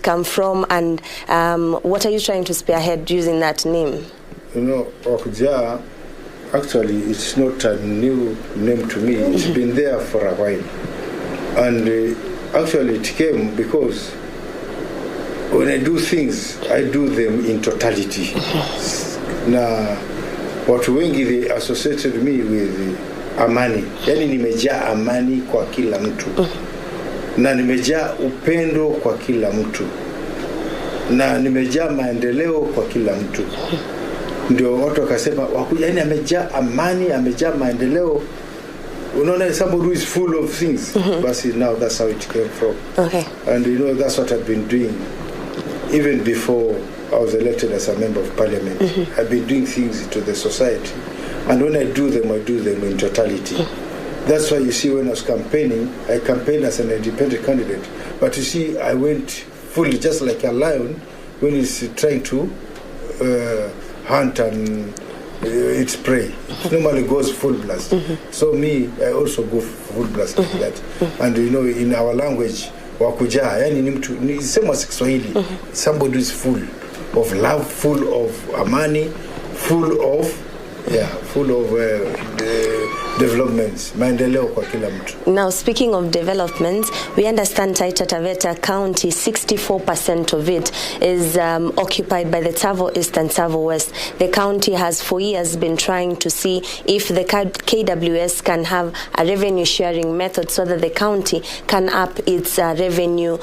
come from, and what are you trying to spearhead using that name? You know, Wakujaa, actually, it's not a new name to me. It's been there for a while. And actually, it came because when I do things, I do them in totality. Na watu wengi they associated me with amani. Yani nimejaa amani kwa kila mtu. Na nimejaa upendo kwa kila mtu. Na nimejaa maendeleo kwa kila mtu. Ndio watu wakasema Wakujaa, yani amejaa amani, amejaa maendeleo. Unaona, somebody who is full of things. But now that's how it came from. Okay. And you know, that's what I've been doing. Even before I was elected as a member of parliament, I've been doing things to the society. And when I do them in totality. That's why you see when I was campaigning, I campaigned as an independent candidate. But you see, I went fully, just like a lion when he's trying to hunt and its prey. It normally goes full blast. So me, I also go full blast like that. And you know, in our language, Wakujaa, yani ni sema Kiswahili. Somebody who is full of love, full of amani, full of developments, maendeleo kwa kila mtu. Now, speaking of developments, we understand Taita Taveta County, 64% of it is occupied by the Tsavo East and Tsavo West. The county has for years been trying to see if the KWS can have a revenue sharing method so that the county can up its revenue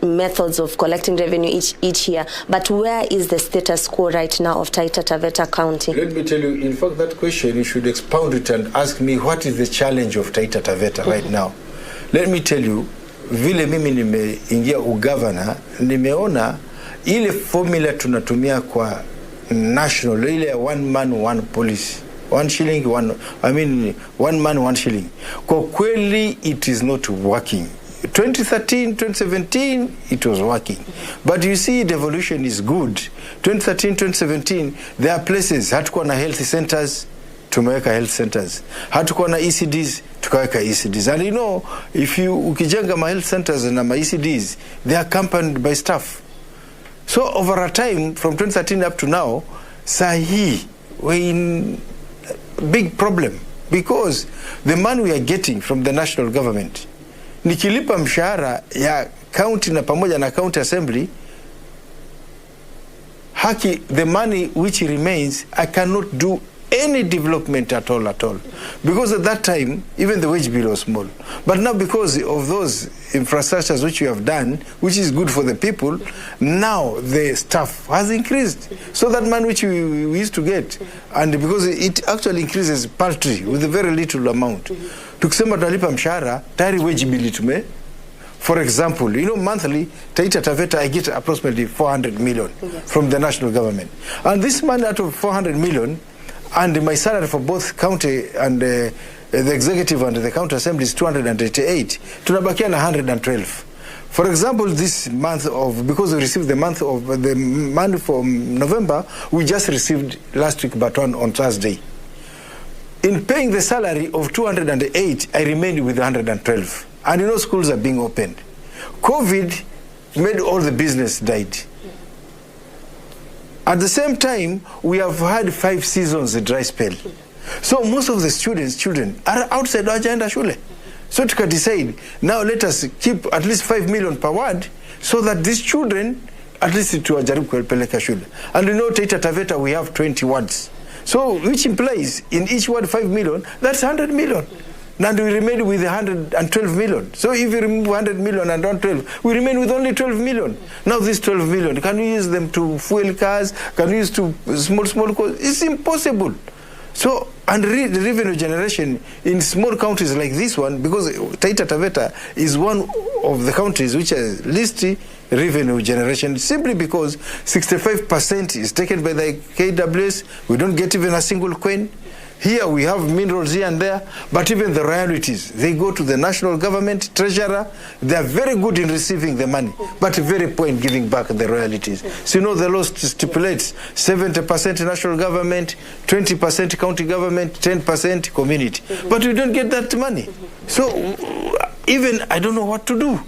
methods of collecting revenue each year. But where is the status quo right now of Taita Taveta County? Let me tell you, in fact, that question, you should expound it and ask me what is the challenge of Taita Taveta right now. Let me tell you, vile mimi nimeingia ugavana, nimeona ile formula tunatumia kwa national, ile one man one policy, one man one shilling. Kwa kweli it is not working. 2013, 2017, it was working. But you see, the evolution is good. 2013, 2017, there are places, hatukuwa na health centers, tumeweka health centers. Hatukuwa na ECDs, tukaweka ECDs. And you know, if you ukijenga ma health centers na ma ECDs, they are accompanied by staff. So over a time, from 2013 up to now, sahi, we're in a big problem. Because the money we are getting from the national government, nikilipa mshahara ya county na pamoja na county assembly, the money which remains, I cannot do any development at all. Because at that time, even the wage bill was small. But now because of those infrastructures which we have done, which is good for the people, now the staff has increased. So that money which we used to get, and because it actually increases paltry with a very little amount. Tukisema tunalipa mshahara, tayari wage bill tume. For example, you know, monthly, Taita Taveta, I get approximately 400 million from the national government. And this money out of 400 million, and my salary for both county and the executive and the county assembly is 288. Tunabakia na 112. For example, this month because we received the money for November, we just received last week but on Thursday. In paying the salary of 208, I remained with 112. And you know, schools are being opened. COVID made all the business died. At the same time, we have had 5 seasons of dry spell. So most of the children are outside wajaenda shule. So to decide, now let us keep at least 5 million per ward so that these children, at least tuwajaribu kueleka shule. And you know, Taita Taveta, we have 20 wards. So which implies in each ward 5 million, that's 100 million. And we remain with 112 million. So if you remove 100 million and 112, we remain with only 12 million. Now these 12 million, can we use them to fuel cars? Can we use to small cars? It's impossible. So, and the revenue generation in small counties like this one, because Taita Taveta is one of the counties which has least revenue generation, simply because 65% is taken by the KWS. We don't get even a single coin. Here we have minerals here and there, but even the royalties, they go to the national government, treasurer. They are very good in receiving the money, but very poor in giving back the royalties. So you know the law stipulates 70% national government, 20% county government, 10% community. But we don't get that money. So even I don't know what to do.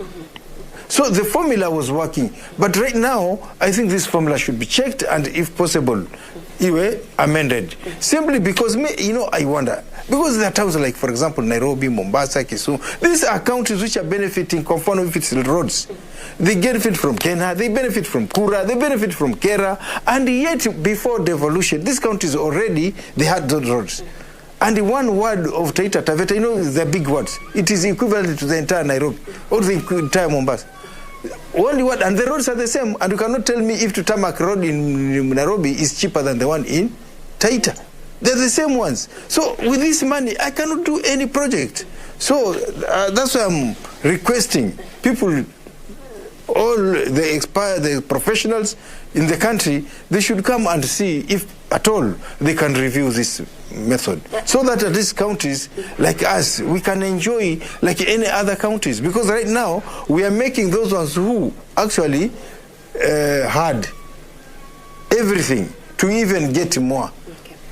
So the formula was working. But right now, I think this formula should be checked and, if possible, amended. Simply because, I wonder, because there are towns like, for example, Nairobi, Mombasa, Kisumu, these are counties which are benefiting conform with its roads. They benefit from Kenya, they benefit from Kura, they benefit from Kera, and yet before devolution, these counties already, they had those roads. And the one word of Taita Taveta, the big words, it is equivalent to the entire Nairobi, or the entire Mombasa. Only word, and the roads are the same, and you cannot tell me if to tarmac road in Nairobi is cheaper than the one in Taita. They're the same ones. So with this money, I cannot do any project. So that's why I'm requesting people, all the professionals in the country, they should come and see if at all they can review this method, so that at least counties like us, we can enjoy like any other counties. Because right now we are making those ones who actually had everything to even get more.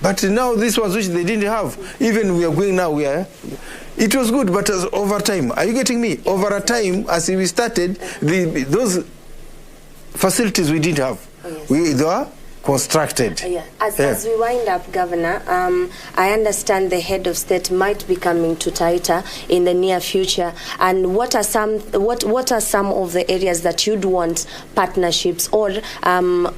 But now these ones which they didn't have, even we are going now, it was good, but as over time, are you getting me? Over a time, as we started, those facilities we didn't have, they were constructed. As we wind up, Governor, I understand the head of state might be coming to Taita in the near future. And what are some of the areas that you'd want partnerships or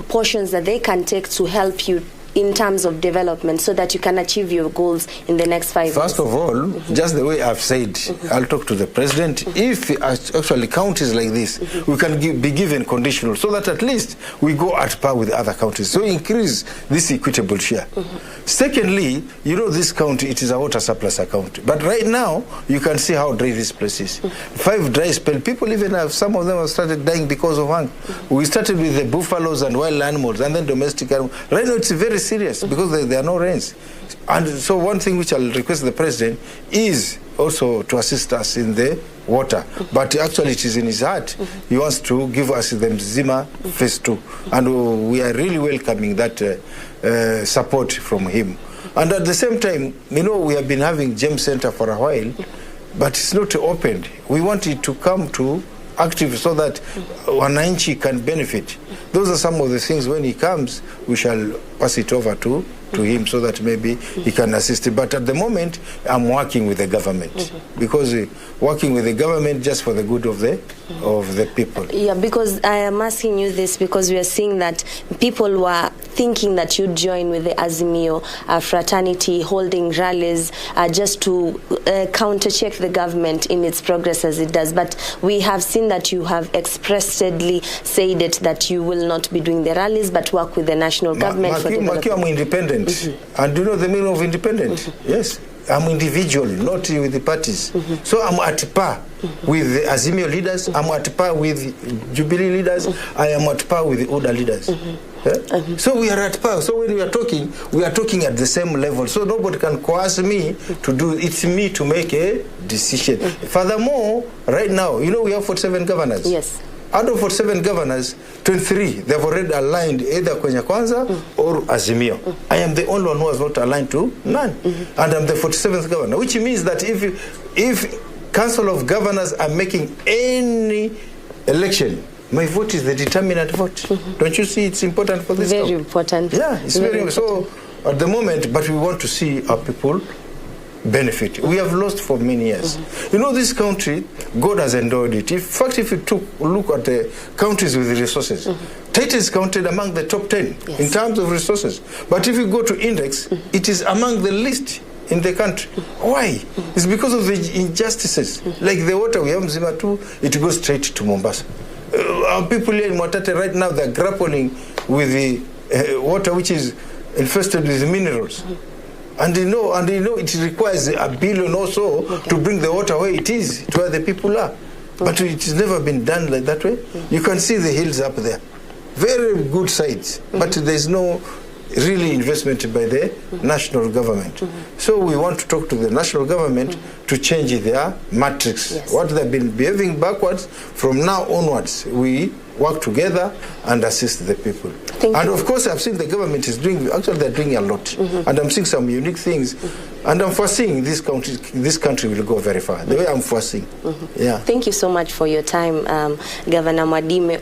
portions that they can take to help you in terms of development, so that you can achieve your goals in the next 5 years? First of all, just the way I've said, I'll talk to the president. If actually counties like this, we can be given conditional, so that at least we go at par with other counties. So increase this equitable share. Secondly, this county, it is a water surplus account. But right now, you can see how dry this place is. 5 dry spell, people even have, some of them have started dying because of hunger. We started with the buffaloes and wild animals, and then domestic animals. Right now, it's very serious because there are no rains. And so one thing which I'll request the president is also to assist us in the water. But actually it is in his heart. He wants to give us the Mzima phase 2. And we are really welcoming that support from him. And at the same time, we have been having GEM Center for a while, but it's not opened. We want it to come to active so that wananchi can benefit. Those are some of the things. When he comes, we shall pass it over to him so that maybe he can assist. But at the moment, I'm working with the government because working with the government just for the good of the people. Yeah, because I am asking you this because we are seeing that people were thinking that you'd join with the Azimio fraternity, holding rallies just to counter-check the government in its progress as it does. But we have seen that you have expressly said it that you will not be doing the rallies but work with the national government for development. I'm independent. And do you know the meaning of independent? Yes. I'm individual, not with the parties. So I'm at par with the Azimio leaders, I'm at par with Jubilee leaders, I am at par with the Oda leaders. So we are at par. So when we are talking at the same level. So nobody can coerce me to do, it's me to make a decision. Furthermore, right now, we have 47 governors. Yes. Out of 47 governors, 23, they've already aligned either Kwenye Kwanza or Azimio. I am the only one who has not aligned to none. And I'm the 47th governor, which means that if Council of Governors are making any election, my vote is the determinant vote. Don't you see it's important for this? Very important. Yeah, it's very important. So at the moment, but we want to see our people benefit. We have lost for many years. This country, God has endowed it. In fact, if you look at the countries with the resources, Taita is counted among the top 10 in terms of resources. But if you go to index, it is among the least in the country. Why? It's because of the injustices. Like the water we have in Mzima 2, it goes straight to Mombasa. Our people here in Mwatate right now, they're grappling with the water which is infested with minerals. And it requires $1 billion or so to bring the water where it is, to where the people are. But it has never been done like that way. You can see the hills up there. Very good sites, but there's no really investment by the national government. So we want to talk to the national government to change their matrix. What they've been behaving backwards, from now onwards, we work together and assist the people. And of course, I've seen the government is doing, actually they're doing a lot. And I'm seeing some unique things. And I'm foreseeing this country will go very far. The way I'm foreseeing. Yeah. Thank you so much for your time, Governor Mwadime.